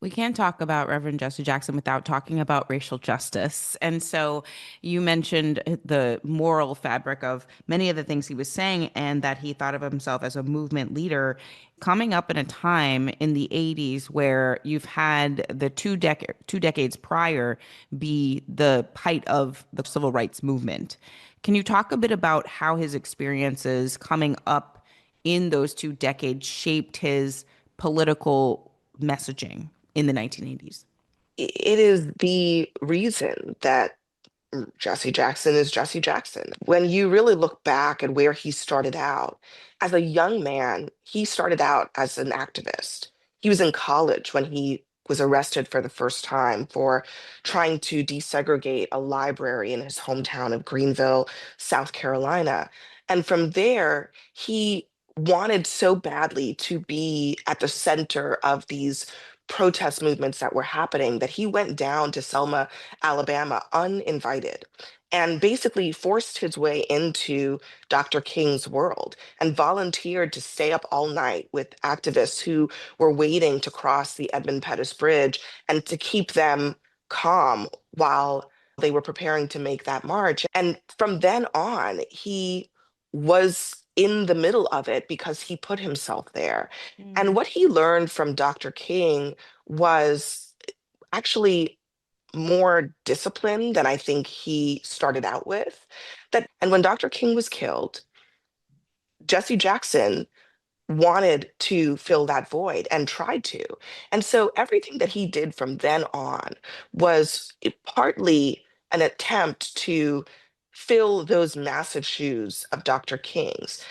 We can't talk about Reverend Jesse Jackson without talking about racial justice. And so you mentioned the moral fabric of many of the things he was saying, and that he thought of himself as a movement leader coming up in a time in the 80s where you've had the two decades prior be the height of the civil rights movement. Can you talk a bit about how his experiences coming up in those 2 decades shaped his political messaging in the 1980s? It is the reason that Jesse Jackson is Jesse Jackson. When you really look back at where he started out, as a young man, he started out as an activist. He was in college when he was arrested for the first time for trying to desegregate a library in his hometown of Greenville, South Carolina. And from there, he wanted so badly to be at the center of these protest movements that were happening that he went down to Selma, Alabama, uninvited, and basically forced his way into Dr. King's world and volunteered to stay up all night with activists who were waiting to cross the Edmund Pettus Bridge and to keep them calm while they were preparing to make that march. And from then on, he was in the middle of it because he put himself there. And Mm. what he learned from Dr. King was actually more discipline than I think he started out with. And when Dr. King was killed, Jesse Jackson wanted to fill that void and tried to. And so everything that he did from then on was partly an attempt to fill those massive shoes of Dr. King's.